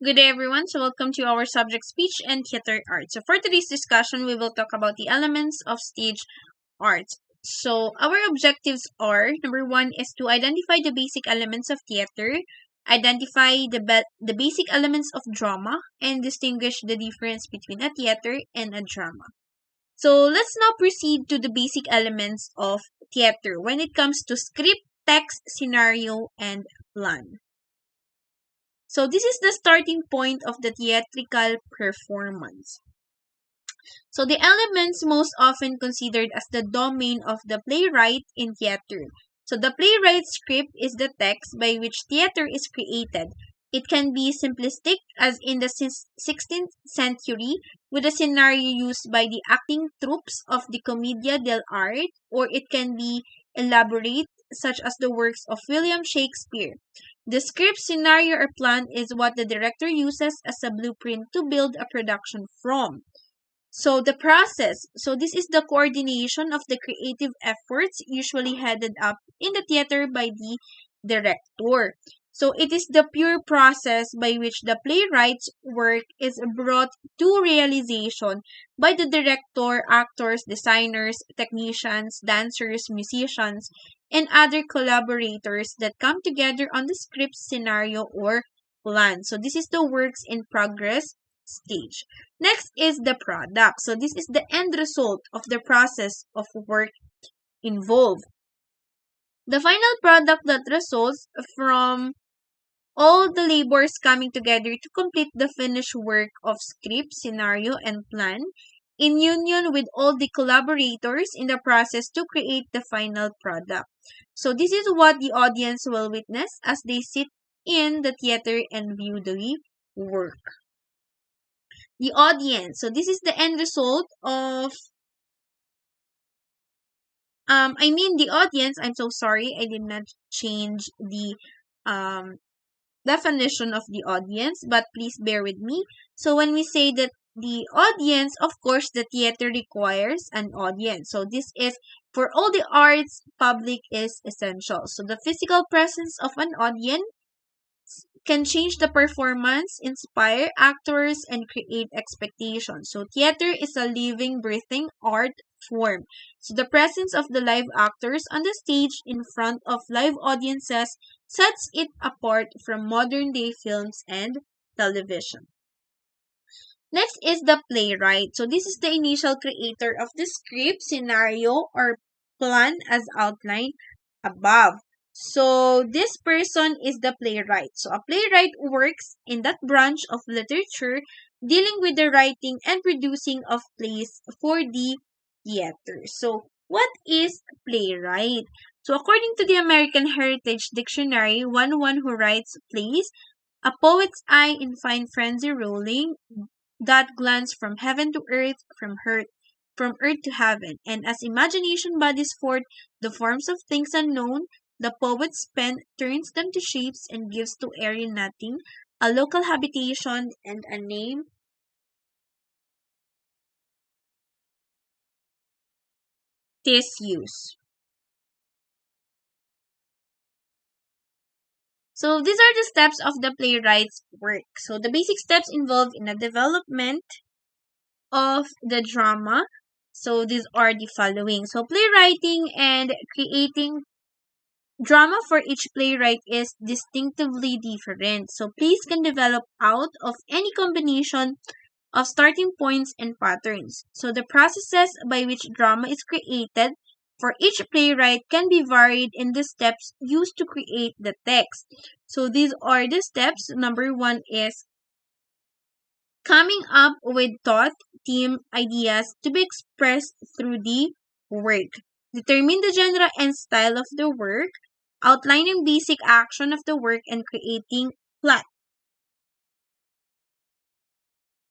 Good day, everyone. So, welcome to our subject speech and theater art. So, for today's discussion, we will talk about the elements of stage art. So, our objectives are number one is to identify the basic elements of theater, identify the basic elements of drama, and distinguish the difference between a theater and a drama. So, let's now proceed to the basic elements of theater when it comes to script, text, scenario, and plan. So this is the starting point of the theatrical performance. So the elements most often considered as the domain of the playwright in theater. So the playwright's script is the text by which theater is created. It can be simplistic, as in the 16th century, with a scenario used by the acting troupes of the Commedia dell'arte, or it can be elaborate, such as the works of William Shakespeare. The script, scenario, or plan is what the director uses as a blueprint to build a production from. So the process, so this is the coordination of the creative efforts usually headed up in the theater by the director. So it is the pure process by which the playwright's work is brought to realization by the director, actors, designers, technicians, dancers, musicians, and other collaborators that come together on the script, scenario, or plan. So this is the works in progress stage. Next is the product. So this is the end result of the process of work involved. The final product that results from all the labors coming together to complete the finished work of script, scenario, and plan in union with all the collaborators in the process to create the final product. So this is what the audience will witness as they sit in the theater and view the work. The audience. So this is the end result of the audience. I'm so sorry, I did not change the um definition of the audience, but please bear with me. So when we say that the audience, of course, the theater requires an audience. So this is for all the arts, public is essential. So the physical presence of an audience can change the performance, inspire actors, and create expectations. So theater is a living, breathing art form. So the presence of the live actors on the stage in front of live audiences sets it apart from modern day films and television. Next is the playwright. So this is the initial creator of the script, scenario, or plan as outlined above. So this person is the playwright. So a playwright works in that branch of literature dealing with the writing and producing of plays for the theater. So what is playwright? So according to the American Heritage Dictionary, one who writes plays, a poet's eye in fine frenzy rolling, that glance from heaven to earth, from earth to heaven, and as imagination bodies forth the forms of things unknown, the poet's pen turns them to shapes and gives to airy nothing a local habitation and a name. This use. So these are the steps of the playwright's work. So the basic steps involved in the development of the drama. So these are the following. So playwriting and creating drama for each playwright is distinctively different. So plays can develop out of any combination of starting points and patterns. So the processes by which drama is created for each playwright can be varied in the steps used to create the text. So these are the steps. Number one is coming up with thought, theme, ideas to be expressed through the work. Determine the genre and style of the work, outlining basic action of the work, and creating plot.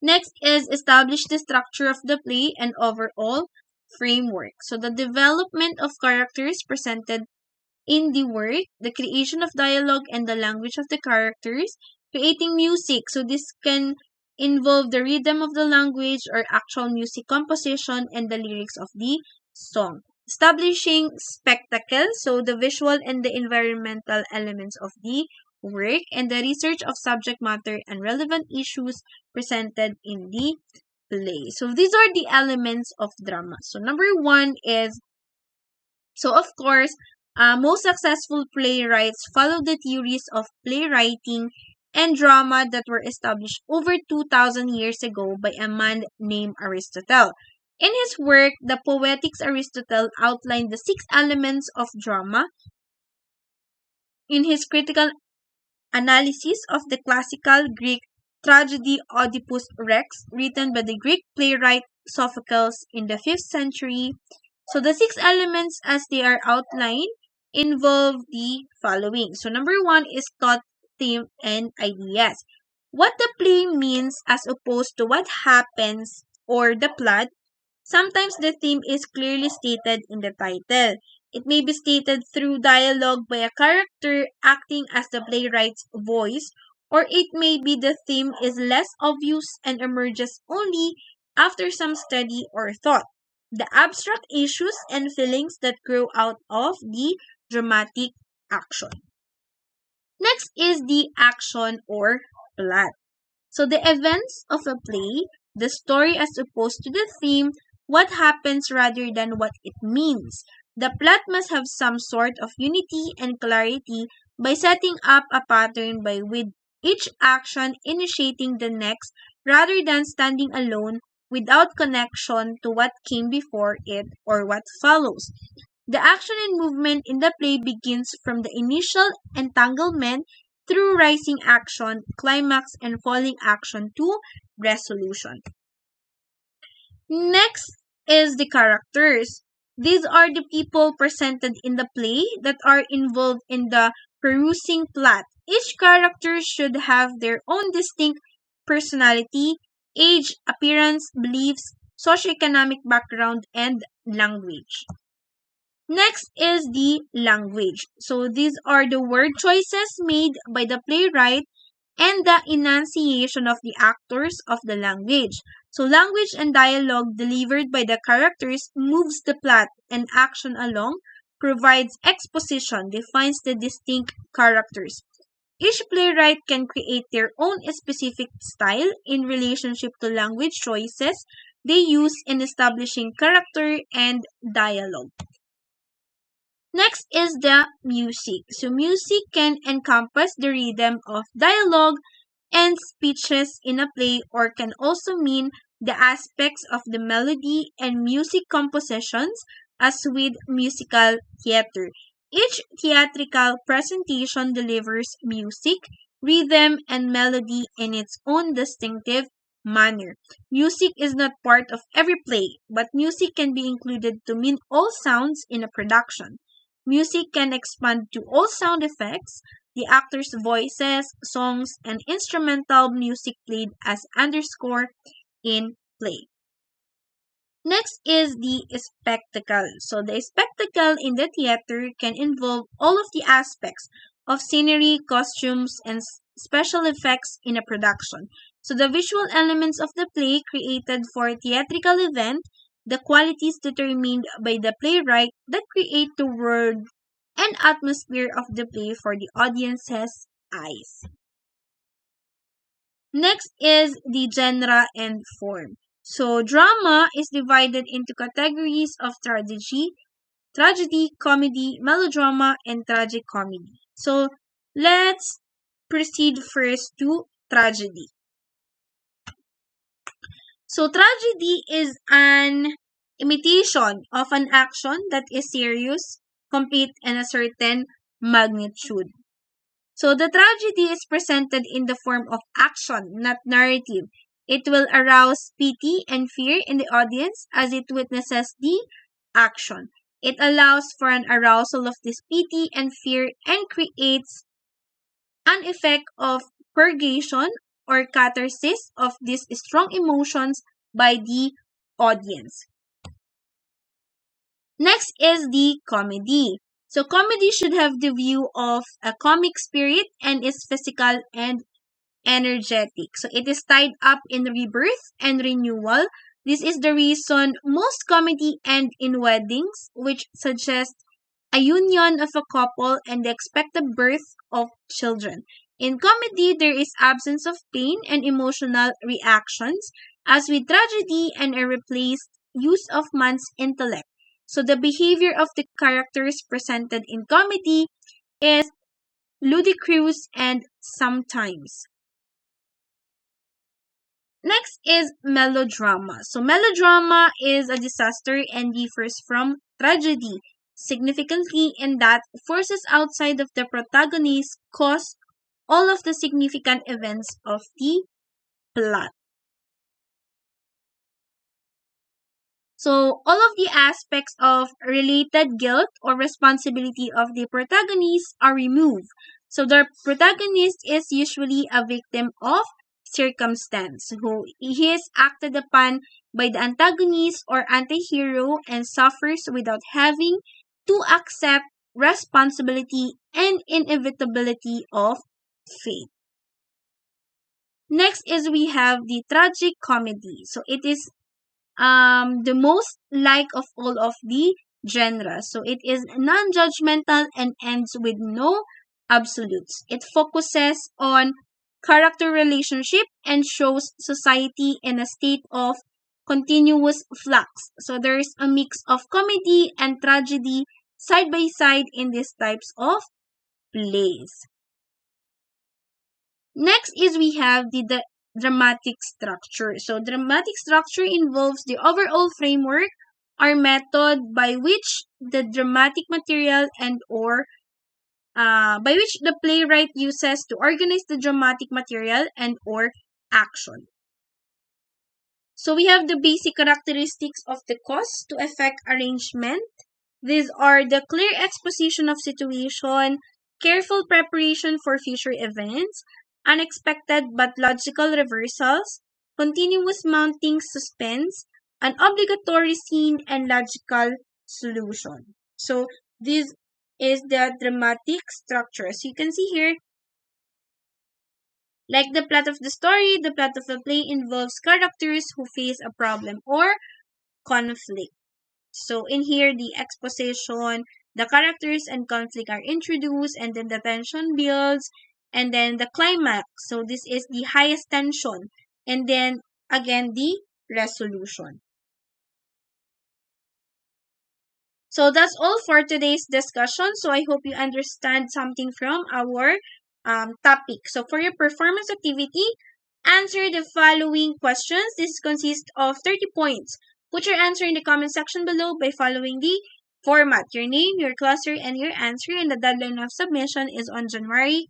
Next is establish the structure of the play and overall framework. So the development of characters presented in the work, the creation of dialogue and the language of the characters, creating music. So this can involve the rhythm of the language or actual music composition and the lyrics of the song. Establishing spectacle, so the visual and the environmental elements of the work, and the research of subject matter and relevant issues presented in the play. So these are the elements of drama. So number one is, so of course, most successful playwrights follow the theories of playwriting and drama that were established over 2,000 years ago by a man named Aristotle. In his work, The Poetics, Aristotle outlined the six elements of drama. In his critical analysis of the classical Greek tragedy Oedipus Rex, written by the Greek playwright Sophocles in the 5th century. So the six elements as they are outlined involve the following. So number one is thought, theme, and ideas. What the play means as opposed to what happens or the plot. Sometimes the theme is clearly stated in the title. It may be stated through dialogue by a character acting as the playwright's voice, or it may be the theme is less obvious and emerges only after some study or thought. The abstract issues and feelings that grow out of the dramatic action. Next is the action or plot. So the events of a play, the story as opposed to the theme, what happens rather than what it means. The plot must have some sort of unity and clarity by setting up a pattern by with each action initiating the next rather than standing alone without connection to what came before it or what follows. The action and movement in the play begins from the initial entanglement through rising action, climax, and falling action to resolution. Next is the characters. These are the people presented in the play that are involved in the perusing plot. Each character should have their own distinct personality, age, appearance, beliefs, socioeconomic background, and language. Next is the language. So these are the word choices made by the playwright and the enunciation of the actors of the language. So language and dialogue delivered by the characters moves the plot and action along, provides exposition, defines the distinct characters. Each playwright can create their own specific style in relationship to language choices they use in establishing character and dialogue. Next is the music. So music can encompass the rhythm of dialogue and speeches in a play or can also mean the aspects of the melody and music compositions as with musical theater. Each theatrical presentation delivers music, rhythm, and melody in its own distinctive manner. Music is not part of every play, but music can be included to mean all sounds in a production. Music can expand to all sound effects, the actors' voices, songs, and instrumental music played as underscore in play. Next is the spectacle. So the spectacle in the theater can involve all of the aspects of scenery, costumes, and special effects in a production. So the visual elements of the play created for a theatrical event, the qualities determined by the playwright that create the world and atmosphere of the play for the audience's eyes. Next is the genre and form. So drama is divided into categories of tragedy, comedy, melodrama, and tragicomedy. So let's proceed first to tragedy. So tragedy is an imitation of an action that is serious, complete, and a certain magnitude. So the tragedy is presented in the form of action, not narrative. It will arouse pity and fear in the audience as it witnesses the action. It allows for an arousal of this pity and fear and creates an effect of purgation or catharsis of these strong emotions by the audience. Next is the comedy. So comedy should have the view of a comic spirit and is physical and energetic. So it is tied up in rebirth and renewal. This is the reason most comedy end in weddings, which suggests a union of a couple, and the expected birth of children. In comedy, there is absence of pain and emotional reactions, as with tragedy and a replaced use of man's intellect. So the behavior of the characters presented in comedy is ludicrous and sometimes. Next is melodrama. So melodrama is a disaster and differs from tragedy significantly in that forces outside of the protagonist cause all of the significant events of the plot. So all of the aspects of related guilt or responsibility of the protagonist are removed. So the protagonist is usually a victim of circumstance who he is acted upon by the antagonist or anti-hero and suffers without having to accept responsibility and inevitability of fate. Next is we have the tragic comedy. So it is the most like of all of the genres. So it is non-judgmental and ends with no absolutes. It focuses on character relationship and shows society in a state of continuous flux. So there is a mix of comedy and tragedy side by side in these types of plays. Next is we have the dramatic structure. So dramatic structure involves the overall framework or method by which the dramatic material and or by which the playwright uses to organize the dramatic material and or action. So we have the basic characteristics of the cause to effect arrangement. These are the clear exposition of situation, careful preparation for future events, unexpected but logical reversals, continuous mounting suspense, an obligatory scene, and logical solution. So this is the dramatic structure. So you can see here, like the plot of the story, the plot of the play involves characters who face a problem or conflict. So in here, the exposition, the characters and conflict are introduced, and then the tension builds, and then the climax. So this is the highest tension, and then again the resolution. So that's all for today's discussion. So I hope you understand something from our topic. So for your performance activity, answer the following questions. This consists of 30 points. Put your answer in the comment section below by following the format. Your name, your cluster, and your answer. And the deadline of submission is on January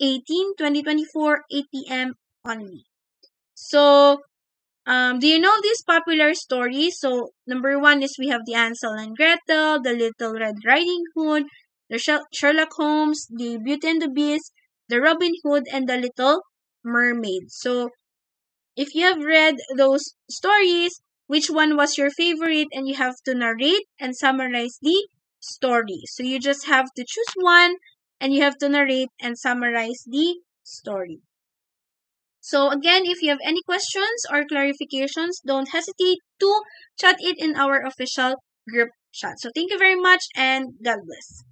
18, 2024, 8 p.m. only. So do you know these popular stories? So, number one is we have the Hansel and Gretel, the Little Red Riding Hood, the Sherlock Holmes, the Beauty and the Beast, the Robin Hood, and the Little Mermaid. So, if you have read those stories, which one was your favorite? And you have to narrate and summarize the story. So, you just have to choose one and you have to narrate and summarize the story. So again, if you have any questions or clarifications, don't hesitate to chat it in our official group chat. So thank you very much and God bless.